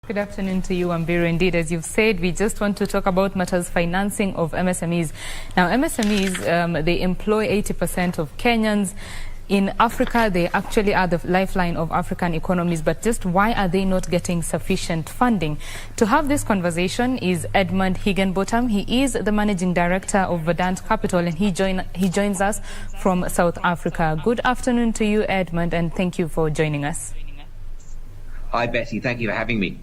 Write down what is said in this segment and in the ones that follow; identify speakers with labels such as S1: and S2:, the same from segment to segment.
S1: Good afternoon to you, Ambiru. Indeed, as you've said, we just want to talk about matters financing of MSMEs. Now, MSMEs, they employ 80% of Kenyans. In Africa, they actually are the lifeline of African economies, but just why are they not getting sufficient funding? To have this conversation is Edmund Higginbotham. He is the Managing Director of Verdant Capital, and he joins us from South Africa. Good afternoon to you, Edmund, and thank you for joining us.
S2: Hi, Betty. Thank you for having me.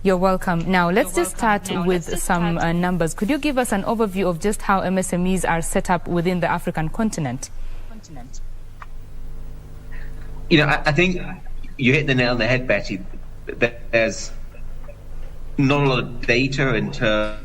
S1: You're welcome. Now, let's just start with some numbers. Could you give us an overview of just how MSMEs are set up within the African continent?
S2: You know, I think you hit the nail on the head, Betty. There's not a lot of data in terms.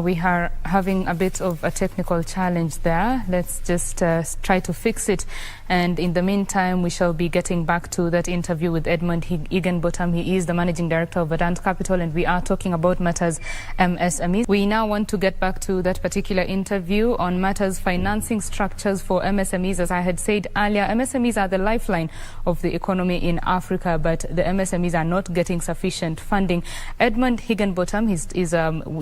S1: We are having a bit of a technical challenge there. Let's just try to fix it. And in the meantime, we shall be getting back to that interview with Edmund Higginbotham. He is the Managing Director of Verdant Capital, and we are talking about matters MSMEs. We now want to get back to that particular interview on matters financing structures for MSMEs. As I had said earlier, MSMEs are the lifeline of the economy in Africa, but the MSMEs are not getting sufficient funding. Edmund Higginbotham is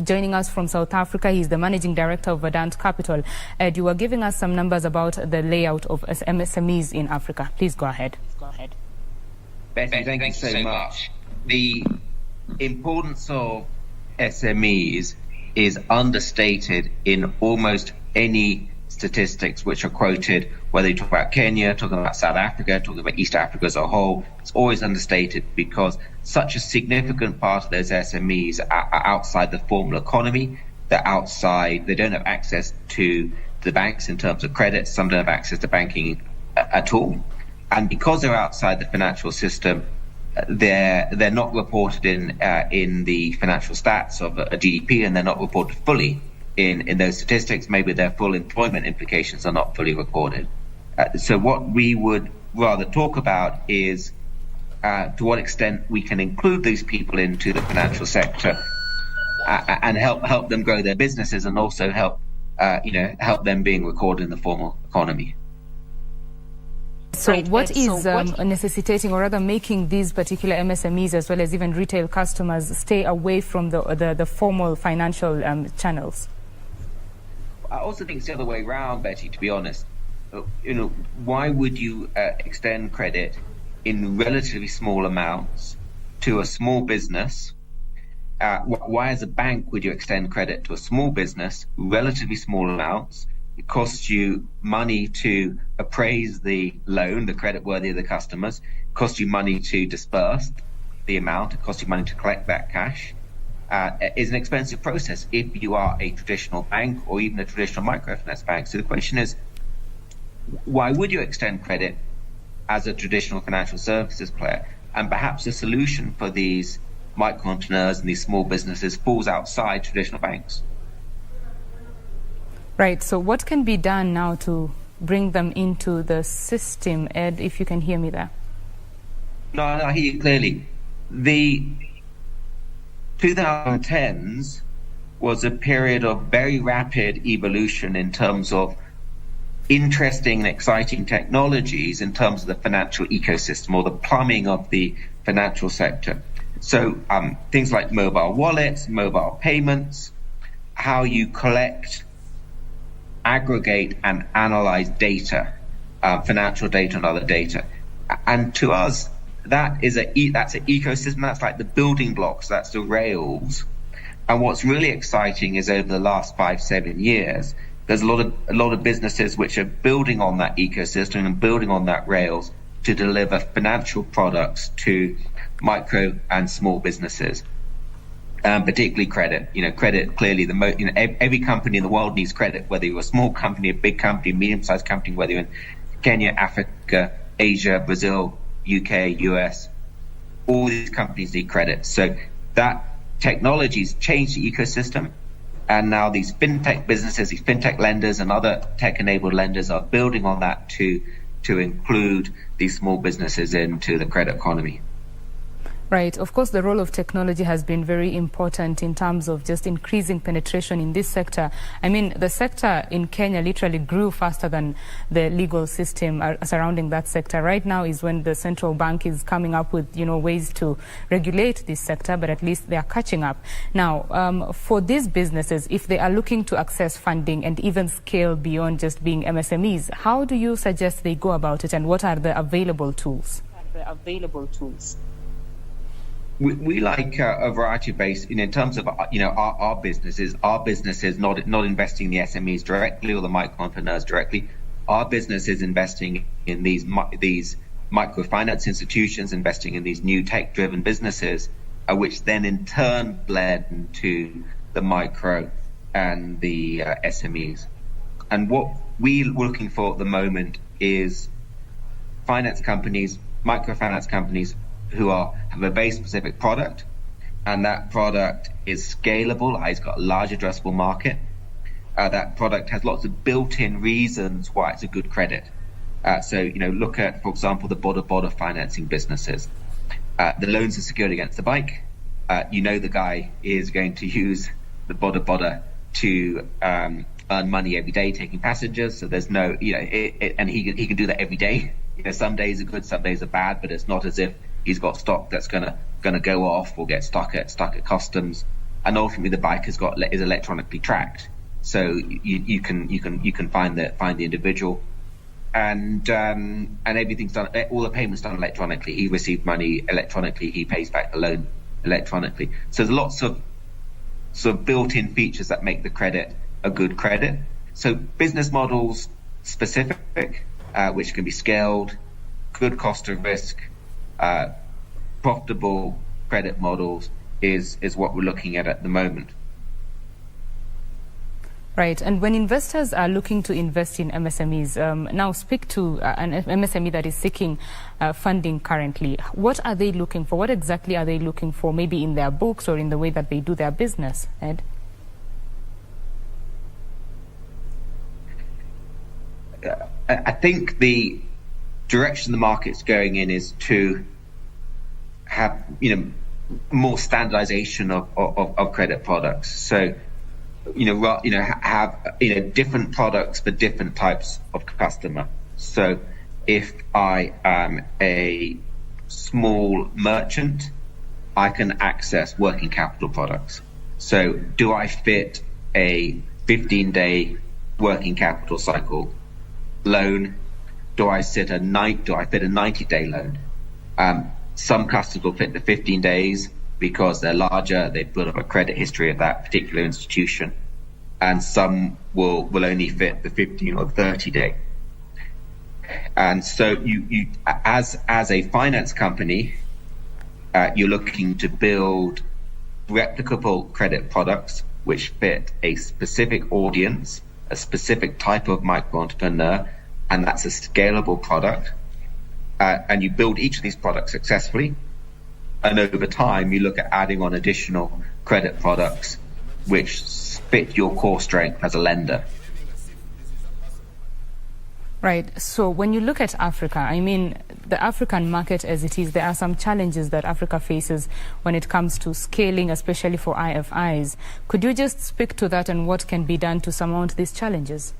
S1: joining us from South Africa. He's the Managing Director of Verdant Capital. Ed, you were giving us some numbers about the layout of MSMEs in Africa. Please go ahead.
S2: Betty, thank you so much. The importance of SMEs is understated in almost any statistics which are quoted, whether you talk about Kenya, talking about South Africa, talking about East Africa as a whole. It's always understated because such a significant part of those SMEs are outside the formal economy. They're outside, they don't have access to the banks in terms of credit. Some don't have access to banking at all. And because they're outside the financial system, they're not reported in the financial stats of a GDP, and they're not reported fully in those statistics. Maybe their full employment implications are not fully recorded. So what we would rather talk about is to what extent we can include these people into the financial sector and help them grow their businesses, and also help them being recorded in the formal economy.
S1: So what is necessitating, or rather making these particular MSMEs as well as even retail customers stay away from the formal financial channels?
S2: I also think it's the other way around, Betty, to be honest. Why would you extend credit in relatively small amounts to a small business? Why as a bank would you extend credit to a small business, relatively small amounts? It costs you money to appraise the loan, the creditworthy of the customers. It costs you money to disperse the amount. It costs you money to collect that cash. Is an expensive process if you are a traditional bank or even a traditional microfinance bank. So the question is, why would you extend credit as a traditional financial services player? And perhaps the solution for these micro entrepreneurs and these small businesses falls outside traditional banks.
S1: Right. So what can be done now to bring them into the system? Ed, if you can hear me there.
S2: No, I hear you clearly. The 2010s was a period of very rapid evolution in terms of interesting and exciting technologies in terms of the financial ecosystem, or the plumbing of the financial sector. So things like mobile wallets, mobile payments, how you collect, aggregate and analyze data, financial data and other data. And to us, that's an ecosystem. That's like the building blocks, that's the rails. And what's really exciting is over the last 5-7 years, there's a lot of businesses which are building on that ecosystem and building on that rails to deliver financial products to micro and small businesses, particularly credit. Credit clearly every company in the world needs credit, whether you're a small company, a big company, a medium-sized company, whether you're in Kenya, Africa, Asia, Brazil, UK, US. All these companies need credit. So that technology's changed the ecosystem. And now these fintech businesses, these fintech lenders and other tech-enabled lenders are building on that to include these small businesses into the credit economy.
S1: Right. Of course, the role of technology has been very important in terms of just increasing penetration in this sector. I mean, the sector in Kenya literally grew faster than the legal system surrounding that sector. Right now is when the central bank is coming up with, ways to regulate this sector, but at least they are catching up. Now, for these businesses, if they are looking to access funding and even scale beyond just being MSMEs, how do you suggest they go about it, and what are the available tools?
S2: We like a variety of base, in terms of, our businesses. Our business is not investing in the SMEs directly or the micro entrepreneurs directly. Our business is investing in these microfinance institutions, investing in these new tech-driven businesses, which then in turn blend into the micro and the SMEs. And what we're looking for at the moment is finance companies, microfinance companies, who have a very specific product, and that product is scalable. It's got a large addressable market. That product has lots of built-in reasons why it's a good credit. So look at, for example, the border financing businesses. The loans are secured against the bike. The guy is going to use the border to earn money every day taking passengers. So there's no, and he can do that every day. Some days are good, some days are bad, but it's not as if he's got stock that's gonna go off or get stuck at customs. And ultimately, the bike is electronically tracked, so you can find the individual, and everything's done. All the payments done electronically. He received money electronically. He pays back the loan electronically. So there's lots of sort of built-in features that make the credit a good credit. So business models specific, which can be scaled, good cost of risk. Profitable credit models is what we're looking at the moment.
S1: Right. And when investors are looking to invest in MSMEs, now speak to an MSME that is seeking funding currently. What are they looking for? What exactly are they looking for, maybe in their books or in the way that they do their business, Ed?
S2: I think the direction the market's going in is to have more standardization of credit products. So have different products for different types of customer. So if I am a small merchant, I can access working capital products. So do I fit a 15-day working capital cycle loan? Do I fit a 90-day loan? Some customers will fit the 15 days because they're larger, they've built up a credit history of that particular institution, and some will only fit the 15 or 30-day. And so you as a finance company, you're looking to build replicable credit products which fit a specific audience, a specific type of micro entrepreneur, and that's a scalable product. And you build each of these products successfully, and over time you look at adding on additional credit products which fit your core strength as a lender.
S1: Right. So when you look at Africa, I mean, the African market as it is, there are some challenges that Africa faces when it comes to scaling, especially for IFIs. Could you just speak to that and what can be done to surmount these challenges?